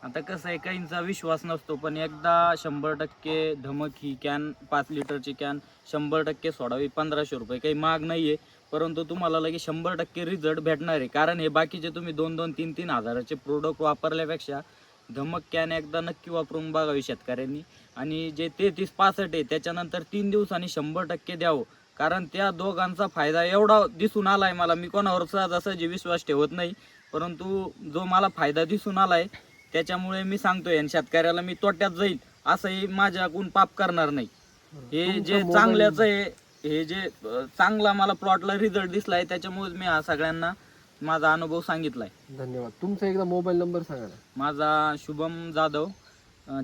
आता कसं आहे, काहींचा विश्वास नसतो, पण एकदा 100% धमक ही कॅन 5 लिटरची कॅन 100% सोडावी. 1500 रुपये काही महाग नाही आहे, परंतु तुम्हाला लगे 100% रिझल्ट भेटणार आहे. कारण हे बाकीचे तुम्ही 2-2, 3-3 हजाराचे प्रोडक्ट वापरल्यापेक्षा धमक कॅन एकदा नक्की वापरून बघावी शेतकऱ्यांनी. आणि जे 33-65 आहे त्याच्यानंतर 3 दिवसांनी 100% द्यावं. कारण त्या दोघांचा फायदा एवढा दिसून आला आहे मला, मी कोणावर सहजासहजी विश्वास ठेवत नाही, परंतु जो मला फायदा दिसून आला आहे त्याच्यामुळे मी सांगतोय, आणि शेतकऱ्याला मी तोट्यात जाईल असंही माझ्याकडून पाप करणार नाही. हे जे चांगल्याच आहे, हे जे चांगला मला प्लॉटला रिझल्ट दिसलाय, त्याच्यामुळे मी हा सगळ्यांना माझा अनुभव सांगितलाय. धन्यवाद. तुमचा एकदा मोबाईल नंबर सांगा ना. माझा शुभम जाधव,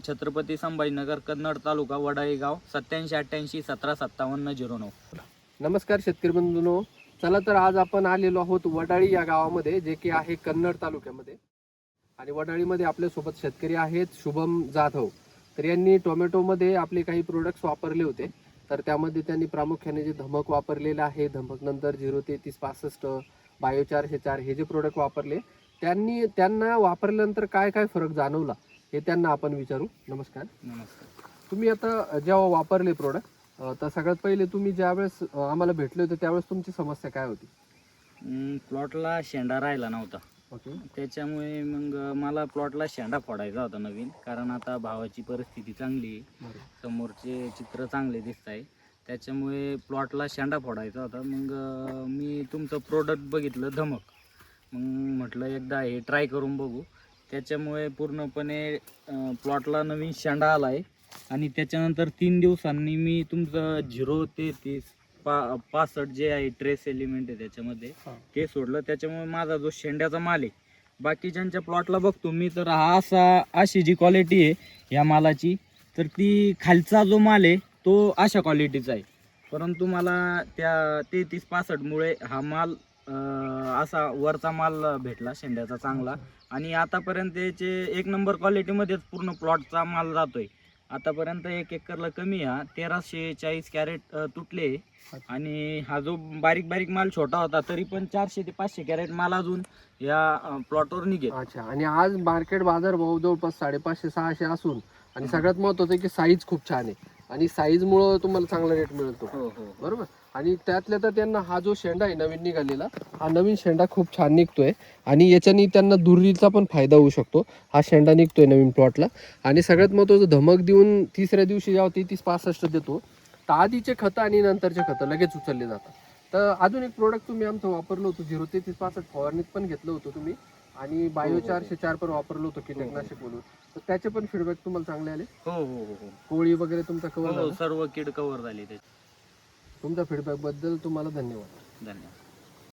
छत्रपती संभाजीनगर, कन्नड तालुका, वडाई गाव, 8788175709. नमस्कार शेतकरी बंधूंनो. चला तर आज आपण आलेलो आहोत वडाळी या गावामध्ये, जे की आहे कन्नड तालुक्यामध्ये. आणि वडाळीमध्ये आपल्यासोबत शेतकरी आहेत शुभम जाधव. तर यांनी टोमॅटोमध्ये आपले काही प्रोडक्ट्स वापरले होते. तर त्यामध्ये त्यांनी प्रामुख्याने जे धमक वापरलेलं आहे, धमक नंतर 03365, बायो 404 हे जे प्रोडक्ट वापरले, त्यांना वापरल्यानंतर काय काय फरक जाणवला हे त्यांना आपण विचारू. नमस्कार. नमस्कार. तुम्ही आता जेव्हा वापरले प्रोडक्ट, तर सगळ्यात पहिले तुम्ही ज्यावेळेस आम्हाला भेटले होते त्यावेळेस तुमची समस्या काय होती? प्लॉटला शेंडा राहिला नव्हता. ओके. त्याच्यामुळे मग मला प्लॉटला शेंडा फोडायचा होता नवीन. कारण आता भावाची परिस्थिती चांगली आहे, समोरचे चित्र चांगले दिसत आहे, त्याच्यामुळे प्लॉटला शेंडा फोडायचा होता. मग मी तुमचं प्रोडक्ट बघितलं धमक, मग म्हटलं एकदा हे ट्राय करून बघू. त्याच्यामुळे पूर्णपणे प्लॉटला नवीन शेंडा आला आहे. आणि त्याच्यानंतर 3 दिवसांनी मी तुमचं 03365 जे आहे ट्रेस एलिमेंट आहे त्याच्यामध्ये, ते सोडलं. त्याच्यामुळे माझा जो शेंड्याचा माल आहे, बाकीच्यांच्या प्लॉटला बघतो मी तर अशी जी क्वालिटी आहे या मालाची, तर ती खालचा जो माल आहे तो अशा क्वालिटीचा आहे. परंतु मला त्या 3365मुळे हा माल असा वरचा माल भेटला शेंड्याचा चांगला. आणि आतापर्यंत याचे 1 नंबर क्वालिटीमध्येच पूर्ण प्लॉटचा माल जातोय. आतापर्यंत 1 एकरला कमी हा 1340 कॅरेट तुटले. आणि हा जो बारीक बारीक माल छोटा होता तरी पण 400 ते 500 कॅरेट माल अजून या प्लॉटवर निघेल. अच्छा. आणि आज मार्केट बाजार भाव जवळपास 550-600 असून, आणि सगळ्यात महत्त्वाचं की साईज खूप छान आहे, आणि साईजमुळं तुम्हाला चांगला रेट मिळतो. बरोबर. आणि त्यातल्या तर त्यांना हा जो शेंडा आहे नवीन निघालेला, हा नवीन शेंडा खूप छान निघतोय. आणि याच्यानी त्यांना दुरीचा पण फायदा होऊ शकतो. हा शेंडा निघतोय नवीन प्लॉटला. आणि सगळ्यात महत्त्वाचं, धमक देऊन 3ऱ्या दिवशी जेव्हा 3365 देतो, तर आधीचे खतं आणि नंतरचे खतं लगेच उचलले जातात. तर अजून एक प्रोडक्ट तुम्ही आमचं वापरलं होतं, 03365 फवारणीत पण घेतलं होतं तुम्ही, आणि बायो 404 पण वापरलं होतं कीटकनाशक म्हणून. तर त्याचे पण फीडबॅक तुम्हाला चांगले आले? हो हो हो. कोळी वगैरे तुमचा कव्हर झाला? सर्व कीड कव्हर झाली त्याची. तुमच्या फीडबॅक बद्दल तुम्हाला धन्यवाद. धन्यवाद.